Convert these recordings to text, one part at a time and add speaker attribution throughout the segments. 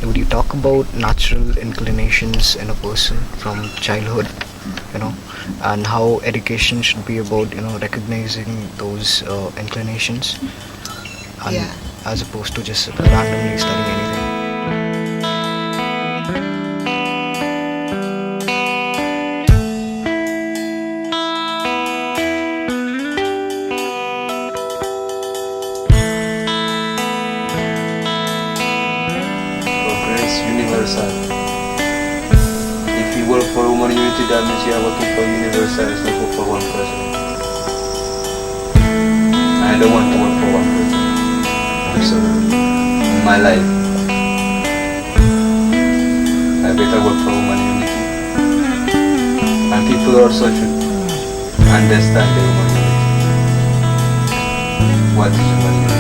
Speaker 1: would you talk about natural inclinations in a person from childhood, you know, and how education should be about, recognizing those inclinations, and
Speaker 2: Yeah.
Speaker 1: as opposed to just randomly studying anything?
Speaker 3: Progress universal. If you work for human unity, that means you are working for universal, it's not for one person. I don't want to work for one person. So, in my life, I better work for human unity. And people also should understand the human unity. What is human unity?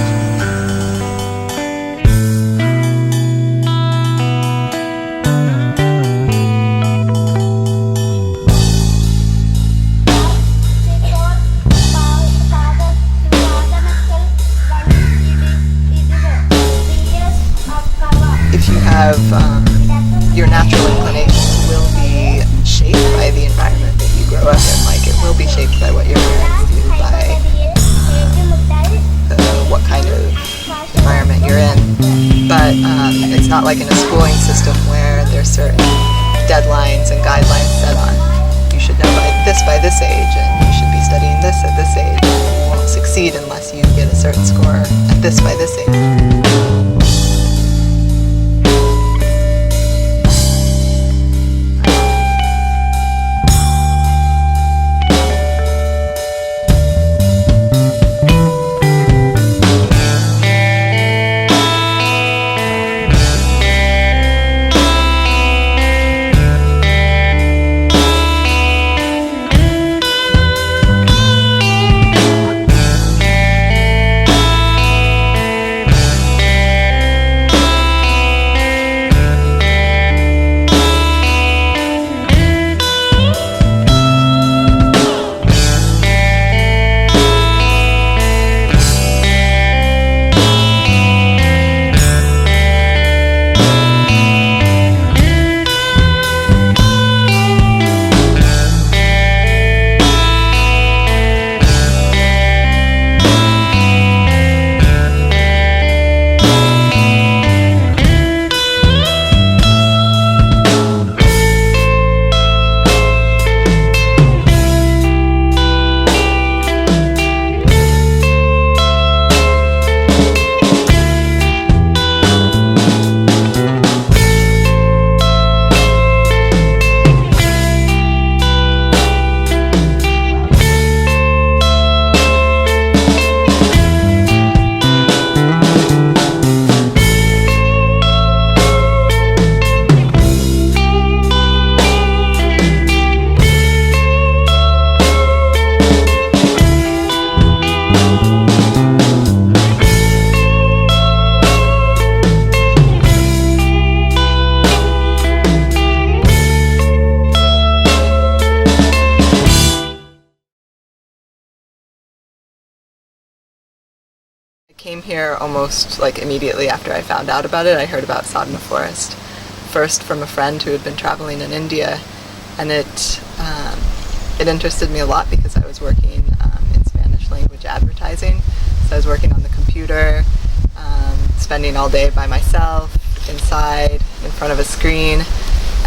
Speaker 2: If you have your natural inclinations will be shaped by the environment that you grow up in. Like, it will be shaped by what your parents do, by what kind of environment you're in. But it's not like in a schooling system where there's certain deadlines and guidelines set on. You should know by this age, and you should be studying this at this age. You won't succeed unless you get a certain score at this by this age. I came here almost like immediately after I found out about it. I heard about Sadhana Forest first from a friend who had been traveling in India, and it interested me a lot because I was working in Spanish language advertising. So I was working on the computer, spending all day by myself inside in front of a screen,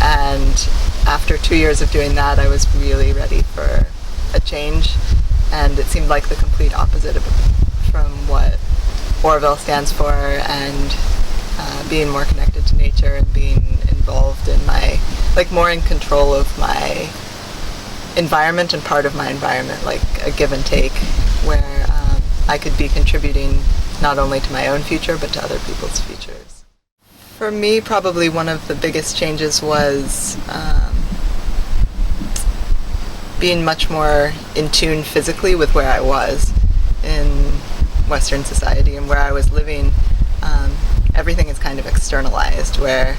Speaker 2: and after 2 years of doing that, I was really ready for a change, and it seemed like the complete opposite from what Auroville stands for, and being more connected to nature and being involved in more in control of my environment and part of my environment, like a give and take, where I could be contributing not only to my own future but to other people's futures. For me, probably one of the biggest changes was being much more in tune physically with where I was in Western society and where I was living. Everything is kind of externalized, where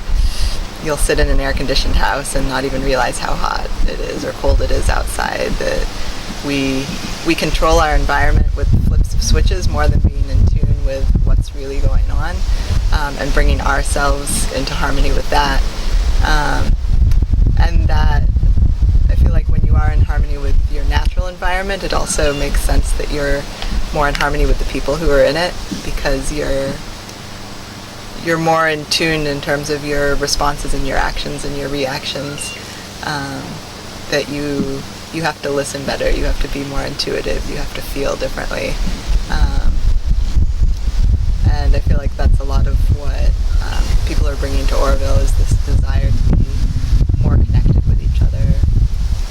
Speaker 2: you'll sit in an air-conditioned house and not even realize how hot it is or cold it is outside. That we control our environment with flips of switches more than being in tune with what's really going on, and bringing ourselves into harmony with that. And that, I feel like when you are in harmony with your natural environment, it also makes sense that you're more in harmony with the people who are in it, because you're more in tune in terms of your responses and your actions and your reactions, that you have to listen better, you have to be more intuitive, you have to feel differently. And I feel like that's a lot of what people are bringing to Auroville, is this desire to be more connected with each other,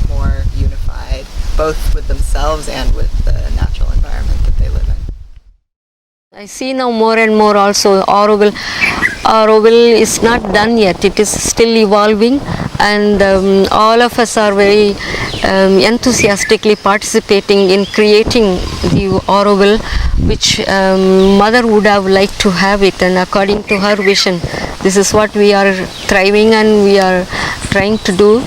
Speaker 2: more unified, both with themselves and with the natural environment that they live in.
Speaker 4: I see now more and more also Auroville is not done yet. It is still evolving, and all of us are very enthusiastically participating in creating the Auroville, which mother would have liked to have it, and according to her vision, this is what we are thriving and we are trying to do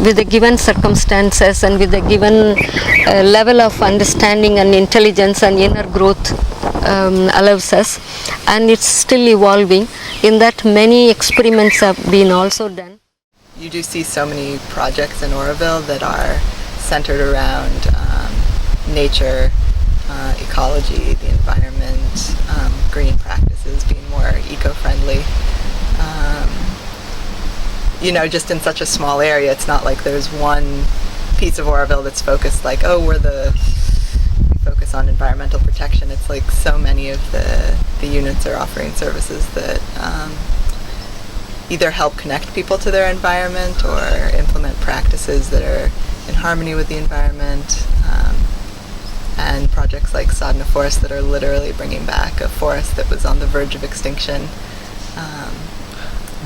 Speaker 4: with the given circumstances and with the given level of understanding and intelligence and inner growth allows us, and it's still evolving. In that, many experiments have been also done.
Speaker 2: You do see so many projects in Auroville that are centered around nature, ecology, the environment, green practices, being more eco-friendly. Just in such a small area, it's not like there's one piece of Auroville that's focused like, oh, we focus on environmental protection. It's like so many of the units are offering services that either help connect people to their environment or implement practices that are in harmony with the environment, and projects like Sadhana Forest that are literally bringing back a forest that was on the verge of extinction.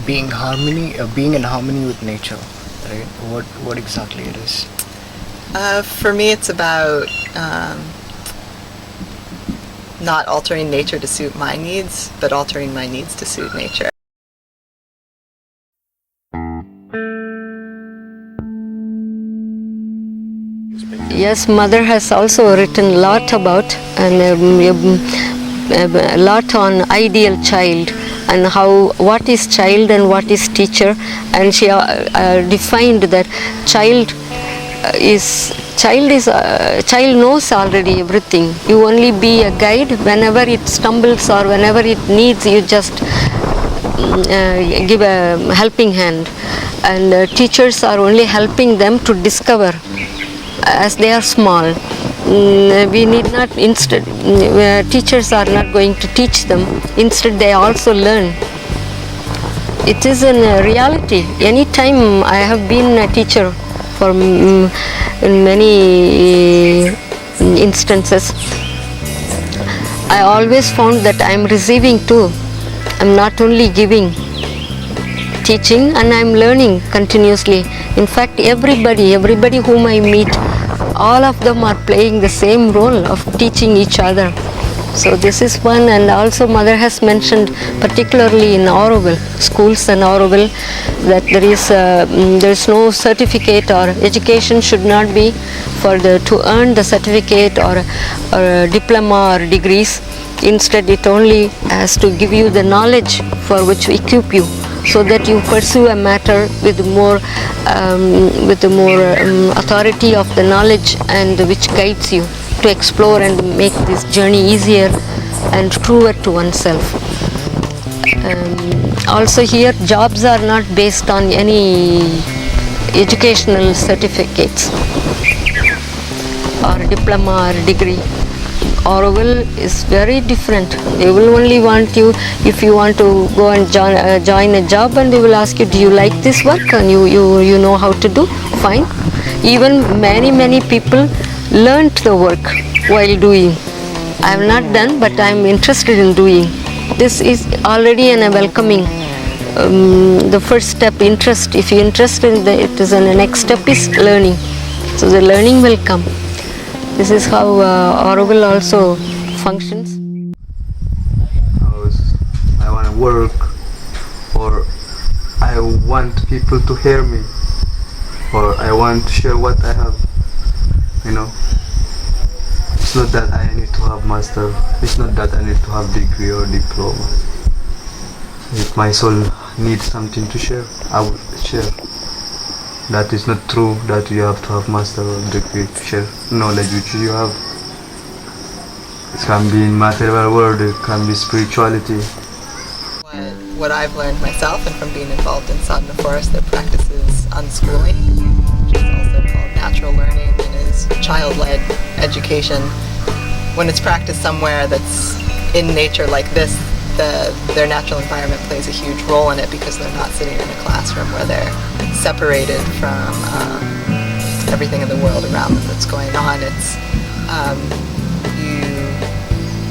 Speaker 1: Being in harmony with nature, right? What exactly it is?
Speaker 2: For me, it's about not altering nature to suit my needs, but altering my needs to suit nature.
Speaker 4: Yes, mother has also written a lot about and a lot on ideal child and what is child and what is teacher, and she defined that child knows already everything. You only be a guide. Whenever it stumbles or whenever it needs, you just give a helping hand, and teachers are only helping them to discover as they are small. We need not teachers are not going to teach them. Instead, they also learn. It is in reality. Anytime I have been a teacher for in many instances, I always found that I am receiving too. I am not only giving, teaching, and I am learning continuously. In fact, everybody whom I meet, all of them are playing the same role of teaching each other. So this is one, and also mother has mentioned particularly in Auroville, schools in Auroville, that there is no certificate, or education should not be to earn the certificate or diploma or degrees. Instead, it only has to give you the knowledge for which we equip you, so that you pursue a matter with more authority of the knowledge, and which guides you to explore and make this journey easier and truer to oneself. Also here, jobs are not based on any educational certificates or diploma or degree. Auroville is very different. They will only want you, if you want to go and join a job, and they will ask you, do you like this work, and you know how to do, fine. Even many people learnt the work while doing. I have not done, but I am interested in doing. This is already a welcoming. The first step, interest. If you interested in it is, and the next step is learning. So the learning will come. This is how Auroville also functions.
Speaker 3: I want to work, or I want people to hear me, or I want to share what I have. It's not that I need to have master. It's not that I need to have degree or diploma. If my soul needs something to share, I will share. That is not true that you have to have master or degree to share knowledge which you have. It can be in material world, it can be spirituality.
Speaker 2: What I've learned myself and from being involved in Sadhana Forest, their practice is unschooling, which is also called natural learning and is child-led education. When it's practiced somewhere that's in nature like this, their natural environment plays a huge role in it because they're not sitting in a classroom where they're separated from everything in the world around them that's going on. It's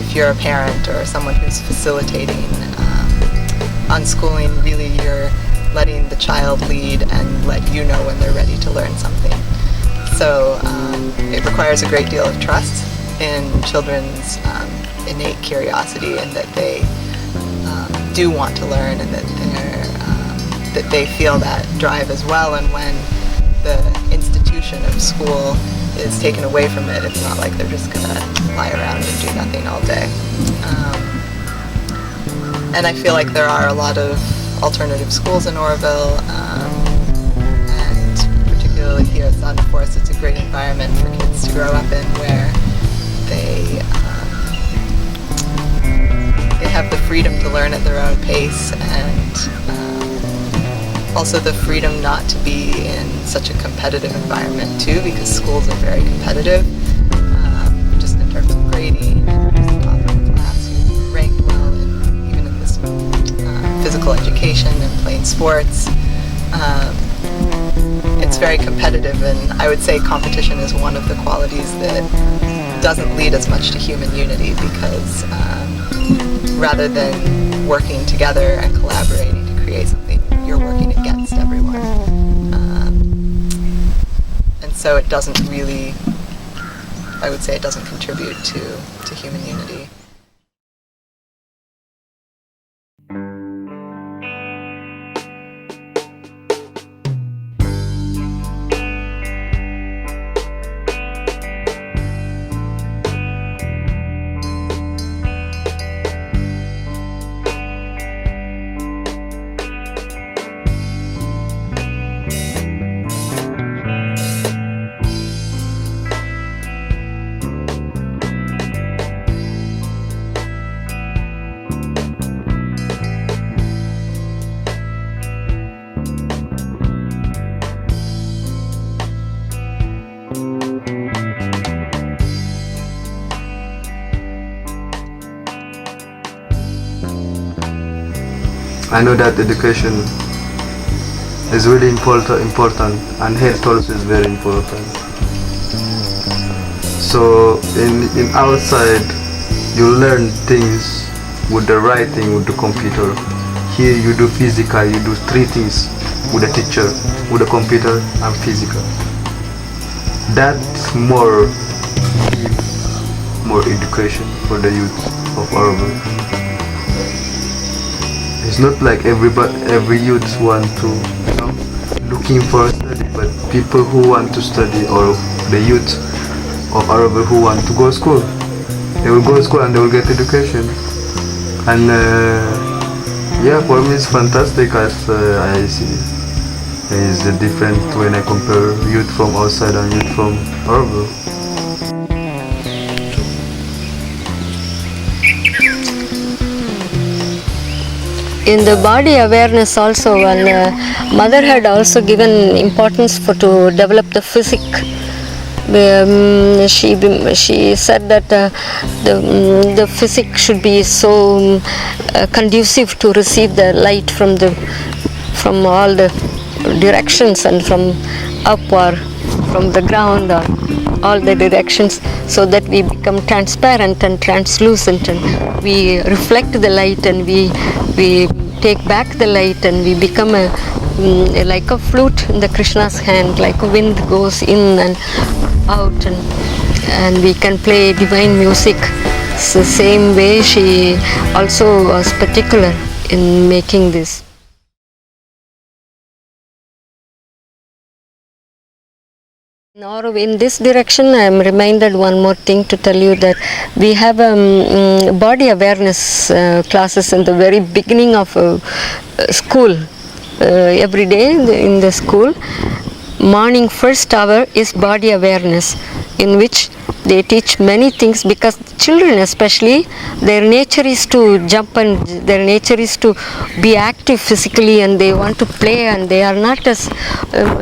Speaker 2: if you're a parent or someone who's facilitating unschooling, really you're letting the child lead and let you know when they're ready to learn something. So it requires a great deal of trust in children's innate curiosity and that they do want to learn and that they feel that drive as well. And when the institution of school is taken away from it, it's not like they're just going to lie around and do nothing all day. And I feel like there are a lot of alternative schools in Auroville, and particularly here at Sadhana Forest, it's a great environment for kids to grow up in where they have the freedom to learn at their own pace and also the freedom not to be in such a competitive environment too, because schools are very competitive, just in terms of grading and who's the top of the class, who ranked well, and even in this physical education and playing sports. It's very competitive, and I would say competition is one of the qualities that doesn't lead as much to human unity because rather than working together and collaborating to create something, you're working against everyone. And so it doesn't really, I would say it doesn't contribute to human unity.
Speaker 3: I know that education is really important and health also is very important. So in outside you learn things with the writing, with the computer. Here you do physical, you do three things with the teacher, with the computer and physical. That's more education for the youth of Auroville. It's not like every youth want to, looking for study, but people who want to study, or the youth of Auroville who want to go to school, they will go to school and they will get education. And yeah, for me it's fantastic as I see. It's different when I compare youth from outside and youth from Auroville.
Speaker 4: In the body awareness also, and mother had also given importance to develop the physique. She said that the physique should be so conducive to receive the light from all the directions and from up or from the ground or all the directions, so that we become transparent and translucent and we reflect the light and we take back the light and we become like a flute in the Krishna's hand, like a wind goes in and out and we can play divine music. It's the same way she also was particular in making this. In this direction, I am reminded one more thing to tell you that we have body awareness classes in the very beginning of school. Every day in the school, morning first hour is body awareness, in which they teach many things, because children especially, their nature is to jump and their nature is to be active physically, and they want to play, and they are not as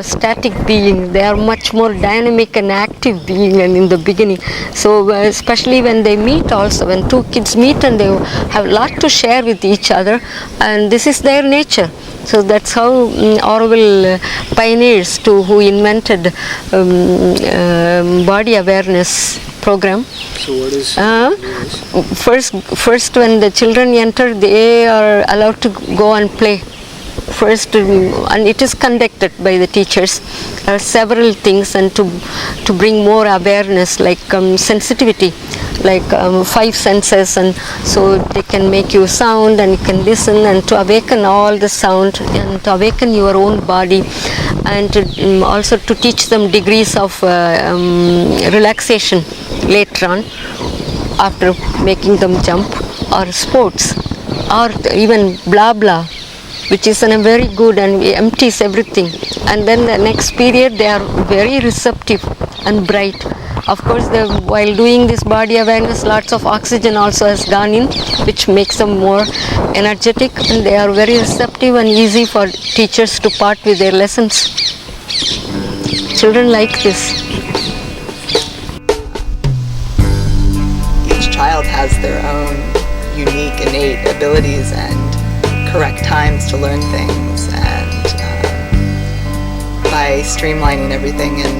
Speaker 4: static being. They are much more dynamic and active being, and in the beginning. So especially when they meet also, when two kids meet and they have a lot to share with each other, and this is their nature. So that's how Auroville pioneers who invented body awareness program.
Speaker 1: So what is
Speaker 4: First when the children enter, they are allowed to go and play. First, and it is conducted by the teachers. There are several things, and to bring more awareness, like sensitivity, like 5 senses, and so they can make you sound, and you can listen, and to awaken all the sound, and to awaken your own body, and to, also to teach them degrees of relaxation later on, after making them jump, or sports, or even blah blah, which is a very good and empties everything. And then the next period they are very receptive and bright. Of course, while doing this body awareness, lots of oxygen also has gone in, which makes them more energetic, and they are very receptive and easy for teachers to part with their lessons. Children like this.
Speaker 2: Each child has their own unique, innate abilities and correct times to learn things, and by streamlining everything and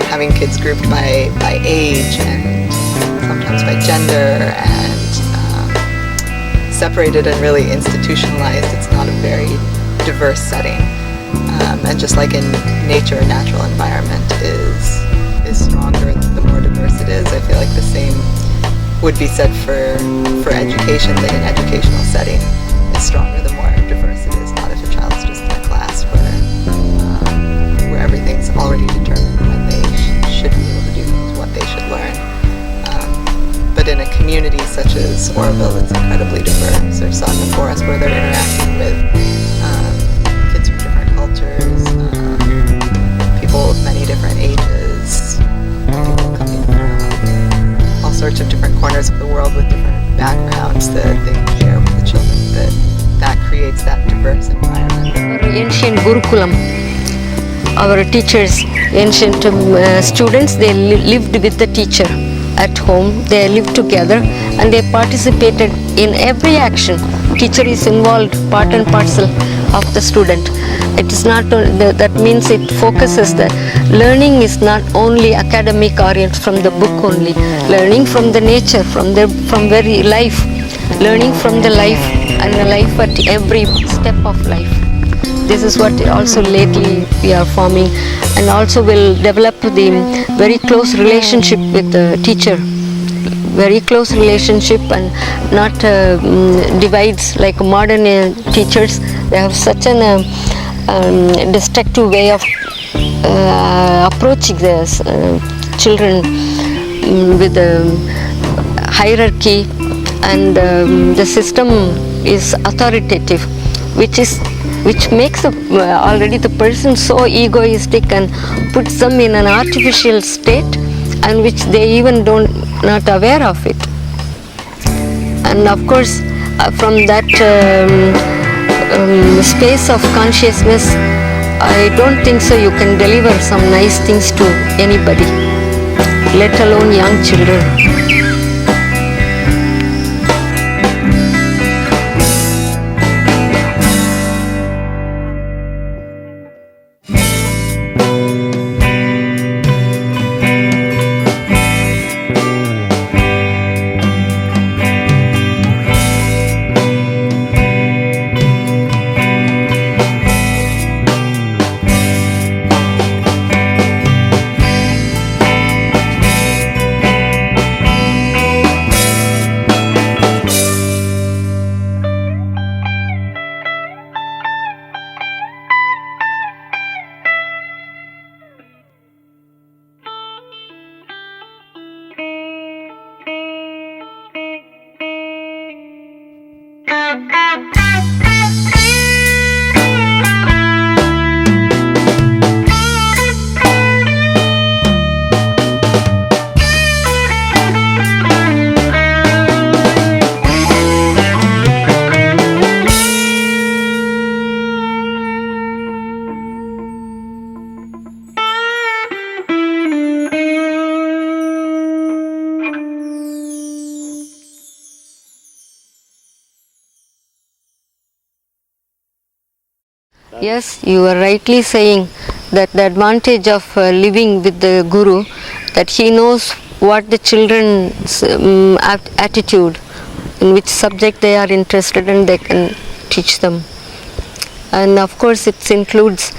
Speaker 2: having kids grouped by age and sometimes by gender, and separated and really institutionalized, it's not a very diverse setting. And just like in nature, a natural environment is stronger the more diverse it is. I feel like the same would be said for education, that an educational setting is stronger the more diverse it is. Not if a child's just in a class where everything's already determined when they should be able to do things, what they should learn. But in a community such as Auroville, it's incredibly diverse. There's out in the forest where they're interacting with kids from different cultures, people of many different ages, people coming from all sorts of different corners of the world with different backgrounds that they can share with the children. That creates that diverse environment.
Speaker 4: Our ancient Gurukulam, our teachers, ancient students, they lived with the teacher at home. They lived together and they participated in every action. Teacher is involved, part and parcel of the student. It is not that means it focuses that learning is not only academic oriented from the book only. Learning from the nature, from very life, learning from the life and the life at every step of life. This is what also lately we are forming, and also will develop the very close relationship with the teacher. Very close relationship, and not divides like modern teachers. They have such an destructive way of approaching the children with hierarchy, and the system is authoritative, which makes already the person so egoistic and puts them in an artificial state, and which they even not aware of it. And of course, from that space of consciousness, I don't think so you can deliver some nice things to anybody, let alone young children. Yes, you are rightly saying that the advantage of living with the Guru, that he knows what the children's attitude, in which subject they are interested, and they can teach them. And of course it includes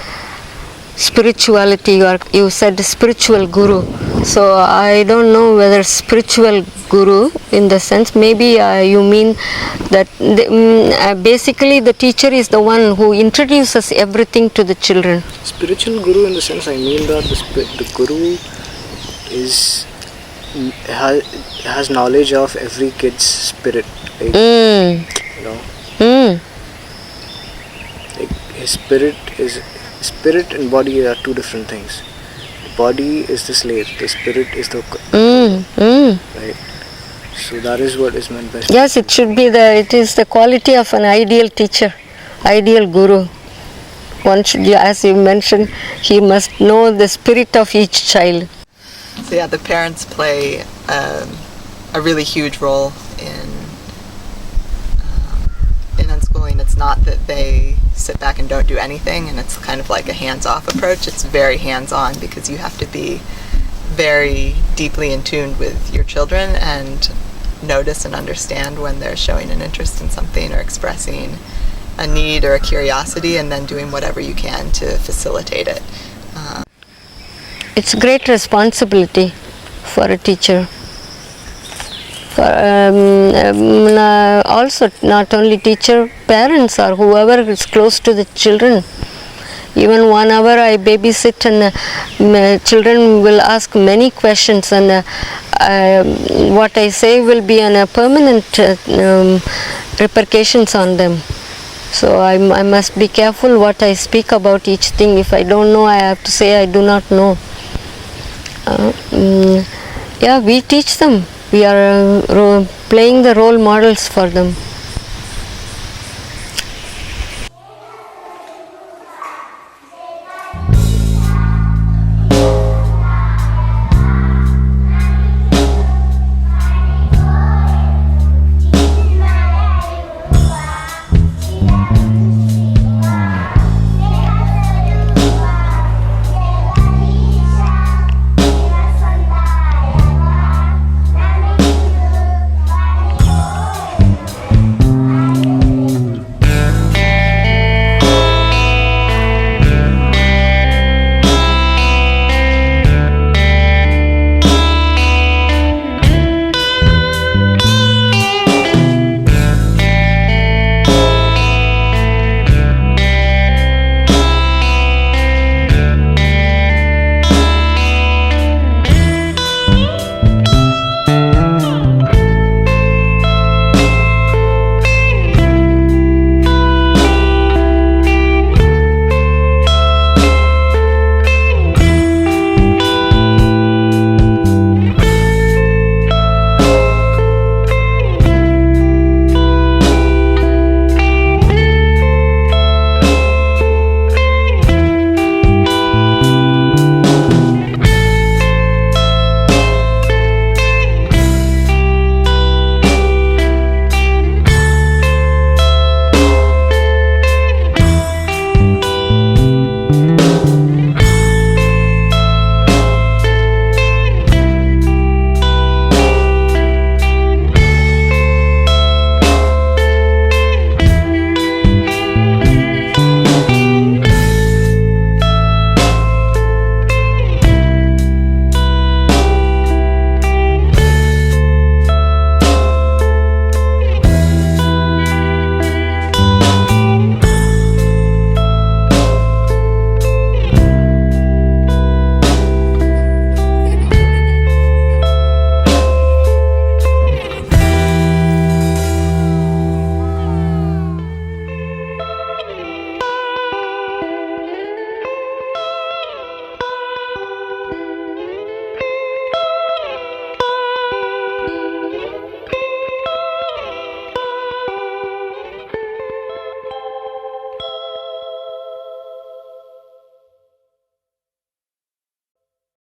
Speaker 4: spirituality, or you said spiritual guru. So I don't know whether spiritual guru in the sense, maybe you mean that basically the teacher is the one who introduces everything to the children.
Speaker 1: Spiritual guru in the sense, I mean that the guru has knowledge of every kid's spirit. Like, you know, like his spirit and body are two different things. The body is the slave, the spirit is the right. So that is what is meant by.
Speaker 4: Yes, it should be it is the quality of an ideal teacher, ideal guru. One should, as you mentioned, he must know the spirit of each child.
Speaker 2: So yeah, the parents play a really huge role in unschooling. It's not that they sit back and don't do anything, and it's kind of like a hands-off approach. It's very hands-on, because you have to be very deeply in tune with your children and notice and understand when they're showing an interest in something or expressing a need or a curiosity, and then doing whatever you can to facilitate it.
Speaker 4: It's great responsibility for a teacher. For also not only teacher, parents or whoever is close to the children. Even 1 hour I babysit, and children will ask many questions, and what I say will be on a permanent repercussions on them. So I must be careful what I speak about each thing. If I don't know, I have to say I do not know. Yeah, we teach them. We are playing the role models for them.